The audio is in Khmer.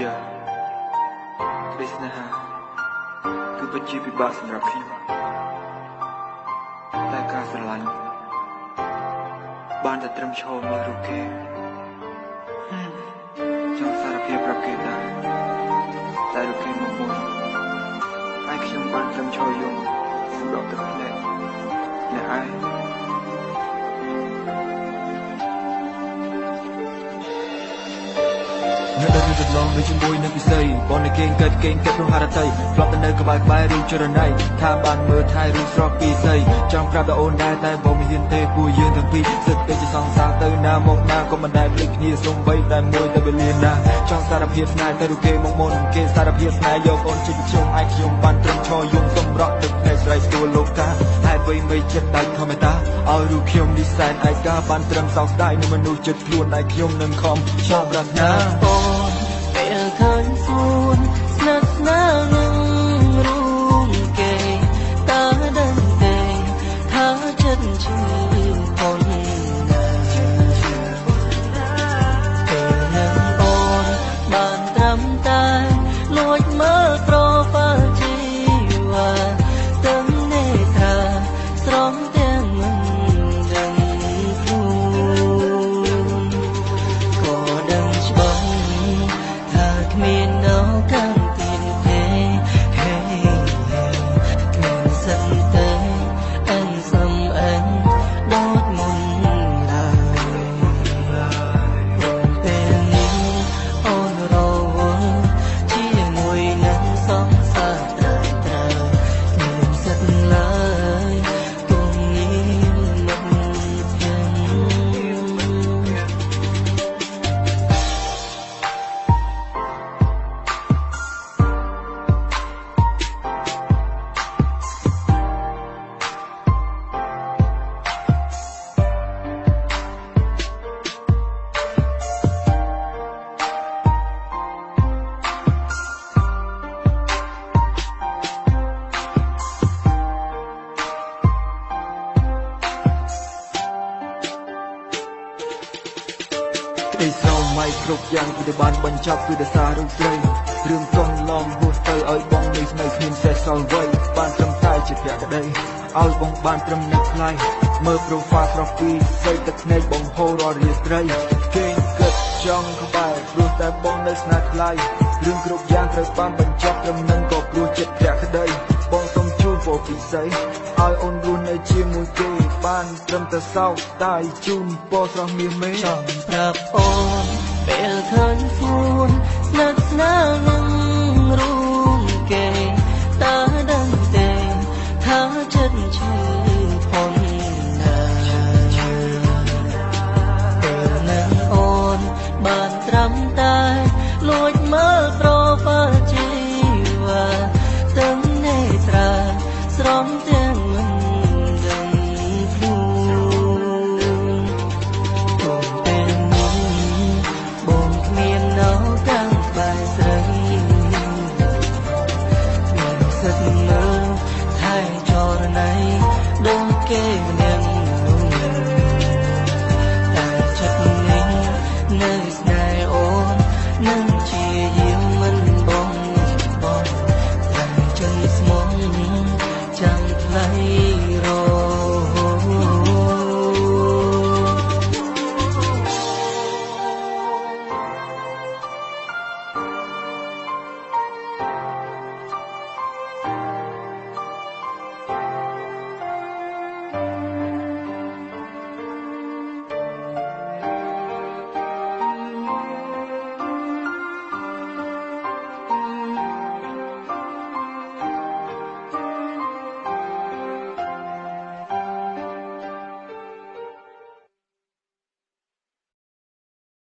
យ៉ាក្តីស្នេហាគឺពិតជាពិបាកសម្រាប់ខ្ញុំតែការស្រឡាញ់បានតែត្រឹមឈរមើលរូបគេចង់សារភាពប្រាប់គេដែរតែរូបគេមកមុនហើយខ្ញុំបានត្រឹមឈរយំសម្រាប់ទឹកភ្នែកអ្នកឯងនៅដល់ទៅឡងដូចជាមួយនឹងពិសីបងនៅគេងកើតក្នុងហារតីធ្លាប់ទៅនៅក្បែររូបចរណៃថាបានមើលថែរូបស្រស់ពីស្អីចង់ប្រាប់ដល់អូនដែរតែបងមិនហ៊ានទេពួកយើងទាំងពីរសិតតែជាសង្សារទៅណាមកណាក៏មិនដែលភ្លេចគ្នាសូម្បីតែមួយទៅវេលាណាចង់សារភាពស្នេហ៍ទៅរូបគេមកមុនគេសារភាពស្នេហ៍យកអូនជិះខ្ញុំឯងខ្ញុំបានត្រឹមឈរយំសម្រក់ទឹកភ្នែកស្រ័យស្ទួលលោកតាហេតុអ្វីមិនចិត្តដាច់ធម្មតាឲ្យរូបខ្ញុំនេះសែនឯកាបានត្រឹមសោកស្ដាយនឹងមនុស្សចិត្តខ្លួនឯងខ្ញុំនឹងខំចង់ប្រាថ្នាអូនពេលឃើញសួនស្និទ្ធស្នាលនឹងរូបគេតើដឹងទេថាចិត្តឈឺប៉ុណ្ណាពេលនឹងអូនបានត្រឹមតែលួចមើលប្រូហ្វាល់ជីវ៉ាទាំងនេត្រាស្រស់ទាំងមិនដឹងខ្លួនក៏ដឹងច្បាស់ថាគ្មាននៅកាន់ទីនេះទេហេគ្មានសិនទេអញសំអញដូចមុនឡើយពេលនេះអូនរវល់ជាមួយនឹងសង្សារត្រើយមានសិនឡើយគង់ងារមិនធំឯស្រមៃគ្រប់យ៉ាងគឺតែបានបញ្ចប់គឺដោយសាររូបស្រីរឿងកងឡងហួសទៅឲ្យបងនៅស្នេហ៍គ្មានសេះសល់អ្វីបានត្រឹមតែជាភក្តីឲ្យបងបានត្រឹមនឹកថ្លៃមើលប្រូហ្វាល់ស្រស់ពីស្អីទឹកភ្នែកបងហូររាល់រាត្រីគេគិតចង់ក្បែរព្រោះតែបងនៅស្នេហ៍ថ្លៃរឿងគ្រប់យ៉ាងត្រូវបានបញ្ចប់ត្រឹមនឹងក៏ព្រោះចិត្តភក្តីបងសូមជូនពរពិសេសឲ្យអូនរស់នៅជាមួយគេបានត្រឹមតែសោកតែជូនពរស្រស់មាសមេចង់ប្រាប់អូនពេលឃើញសួនស្និទ្ធស្នាលនឹងរូបគេតើដឹងទេថាចិត្តឈឺប៉ុណ្ណាពេលនឹងអូនបានត្រឹមតែលួចមើលប្រូហ្វាល់ជីវ៉ាទាំងនេត្រាស្រស់ទាំងមិនដឹងខ្លួនពេលនេះបងគ្មាននៅកាន់ក្បែរស្រីមានសិទ្ធិមើលថែចរណៃដូចគេម្នាក់តែចិត្តនេះនៅស្នេហ៍អូននឹងជា